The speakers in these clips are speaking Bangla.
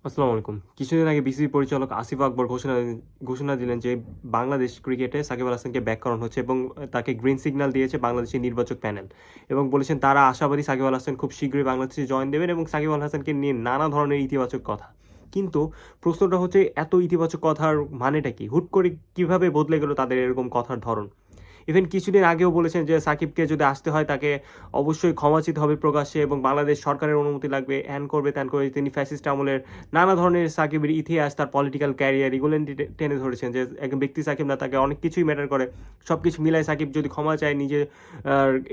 আসসালামু আলাইকুম। কিছুদিন আগে বিসিবি পরিচালক আসিফ আকবর ঘোষণা দিলেন যে বাংলাদেশ ক্রিকেটে সাকিব আল হাসানকে ব্যাক করানো হচ্ছে এবং তাকে গ্রিন সিগন্যাল দিয়েছে বাংলাদেশের নির্বাচক প্যানেল। এবং বলেছেন তারা আশাবাদী সাকিব আল হাসান খুব শীঘ্রই বাংলাদেশে জয়েন দেবেন এবং সাকিব আল হাসানকে নিয়ে নানা ধরনের ইতিবাচক কথা। কিন্তু প্রশ্নটা হচ্ছে এত ইতিবাচক কথার মানেটা কি? হুট করে কিভাবে বদলে গেল তাদের এরকম কথার ধরন? ইভেন কিছুদিন আগেও বলেছেন যে সাকিবকে যদি আসতে হয় তাকে অবশ্যই ক্ষমা চাইতে হবে প্রকাশ্যে এবং বাংলাদেশ সরকারের অনুমতি লাগবে, হ্যান করবে ত্যান করবে। তিনি ফ্যাসিস্ট আমলের নানা ধরনের সাকিবের ইতিহাস, তার পলিটিক্যাল ক্যারিয়ার এগুলো টেনে ধরেছেন যে একজন ব্যক্তি সাকিব না, তাকে অনেক কিছুই ম্যাটার করে। সব কিছু মিলায় সাকিব যদি ক্ষমা চায়, নিজে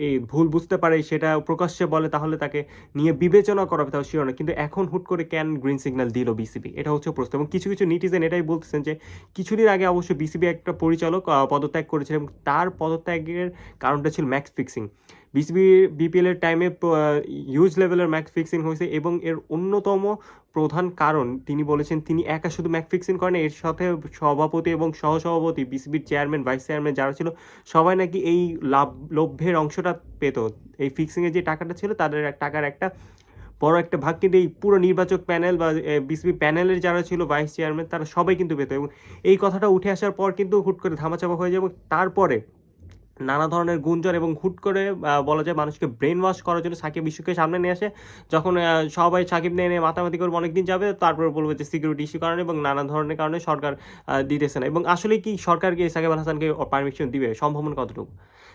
এই ভুল বুঝতে পারে, সেটা প্রকাশ্যে বলে, তাহলে তাকে নিয়ে বিবেচনা করা হবে, তাও শিওর না। কিন্তু এখন হুট করে কেন গ্রিন সিগন্যাল দিল বিসিবি? এটা হচ্ছে প্রশ্ন। এবং কিছু কিছু নেটিজেন এটাই বলতেছেন যে কিছুদিন আগে অবশ্য বিসিবি একটা পরিচালক পদত্যাগ করেছিলেন এবং তার পদত্যাগের কারণটা ছিল ম্যাচ ফিক্সিং। বিসিবি বিপিএল এর টাইমে হিউজ লেভেলের ম্যাচ ফিক্সিং হয়েছে এবং এর অন্যতম প্রধান কারণ তিনি বলেছেন তিনি একা শুধু ম্যাচ ফিক্সিং করেন, এর সাথে সভাপতি এবং সহসভাপতি, বিসিবির চেয়ারম্যান, ভাইস চেয়ারম্যান যারা ছিল সবাই নাকি এই লভ্যের অংশটা পেত। এই ফিক্সিংয়ের যে টাকাটা ছিল তাদের টাকার একটা বড় একটা ভাগ কিন্তু এই পুরো নির্বাচক প্যানেল বা বিসিবি প্যানেলের যারা ছিল ভাইস চেয়ারম্যান তারা সবাই কিন্তু পেত। এবং এই কথাটা উঠে আসার পর কিন্তু হুট করে ধামাচাপা হয়ে যায় এবং তারপরে নানা ধরনের গুঞ্জন এবং হুট করে বলা যায় মানুষকে ব্রেন ওয়াশ করার জন্য সাকিব ইস্যুকে সামনে নিয়ে আসে। যখন সবাই সাকিব নিয়ে মাতামাতি করবে অনেকদিন যাবে, তারপরে বলবে যে সিকিউরিটি ইস্যু কারণে এবং নানা ধরনের কারণে সরকার দিতেছে না। এবং আসলে কি সরকার কি সাকিব আল হাসানকে পারমিশন দিবে? সম্ভাবনা কতটুকু?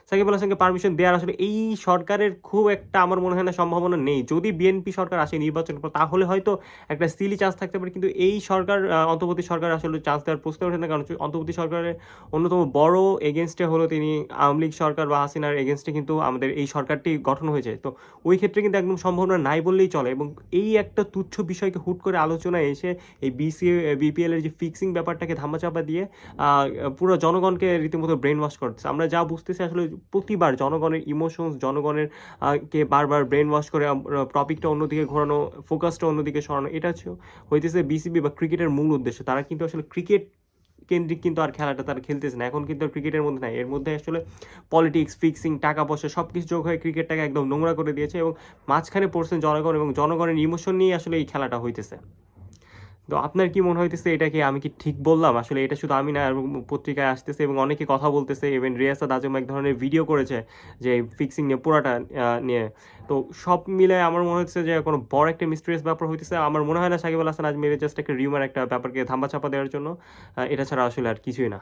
সাকিব আল হাসানকে পারমিশন দেওয়ার আসলে এই সরকারের খুব একটা আমার মনে হয় না সম্ভাবনা নেই। যদি বিএনপি সরকার আসে নির্বাচন পর, তাহলে হয়তো একটা সিলি চান্স থাকতে পারে। কিন্তু এই সরকার অন্তর্বর্তী সরকার আসলে চান্স দেওয়ার প্রশ্ন ওঠে না, কারণ অন্তর্বর্তী সরকারের অন্যতম বড় এগেনস্টে হলো তিনি আওয়ামী লীগ সরকার বা হাসিনার এগেনস্টে কিন্তু আমাদের এই সরকারটি গঠন হয়েছে। তো ওই ক্ষেত্রে কিন্তু একদম সম্ভাবনা নাই বললেই চলে। এবং এই একটা তুচ্ছ বিষয়কে হুট করে আলোচনায় এসে এই বিপিএল এর যে ফিক্সিং ব্যাপারটাকে ধামাচাপা দিয়ে পুরো জনগণকে রীতিমতো ব্রেন ওয়াশ করতেছে। আমরা যা বুঝতেছি আসলে প্রতিবার জনগণের ইমোশনস, জনগণের কে বারবার ব্রেন ওয়াশ করে টপিকটা অন্যদিকে ঘোরানো, ফোকাসটা অন্যদিকে সরানো, এটা হইতেছে বিসিবি বা ক্রিকেটের মূল উদ্দেশ্য। তারা কিন্তু আসলে ক্রিকেট কেন্দ্রিক কিন্তু আর খেলাটা তারা খেলতেছে না। এখন কিন্তু আর ক্রিকেটের মধ্যে নাই। এর মধ্যে আসলে পলিটিক্স, ফিক্সিং, টাকা পয়সা সবকিছু যোগ হয়ে ক্রিকেটটাকে একদম নোংরা করে দিয়েছে এবং মাঝখানে পড়ছেন জনগণ এবং জনগণের ইমোশন নিয়ে আসলে এই খেলাটা হইতেছে। তো আপনার কি মনে হইতেছে, এটা কি আমি কি ঠিক বললাম? আসলে এটা শুধু আমি না, এবং পত্রিকায় আসতেছে এবং অনেকে কথা বলতেছে। ইভেন রিয়াসাত আজম এক ধরনের ভিডিও করেছে যে ফিক্সিং নিয়ে পুরাটা নিয়ে। তো সব মিলে আমার মনে হচ্ছে যে কোনো বড় একটা মিস্টেরিয়াস ব্যাপার হইতেছে। আমার মনে হয় না সাকিব আল হাসান আজমির জাস্ট একটা রিউমার, একটা ব্যাপারকে ধামাচাপা দেওয়ার জন্য। এটা ছাড়া আসলে আর কিছুই না।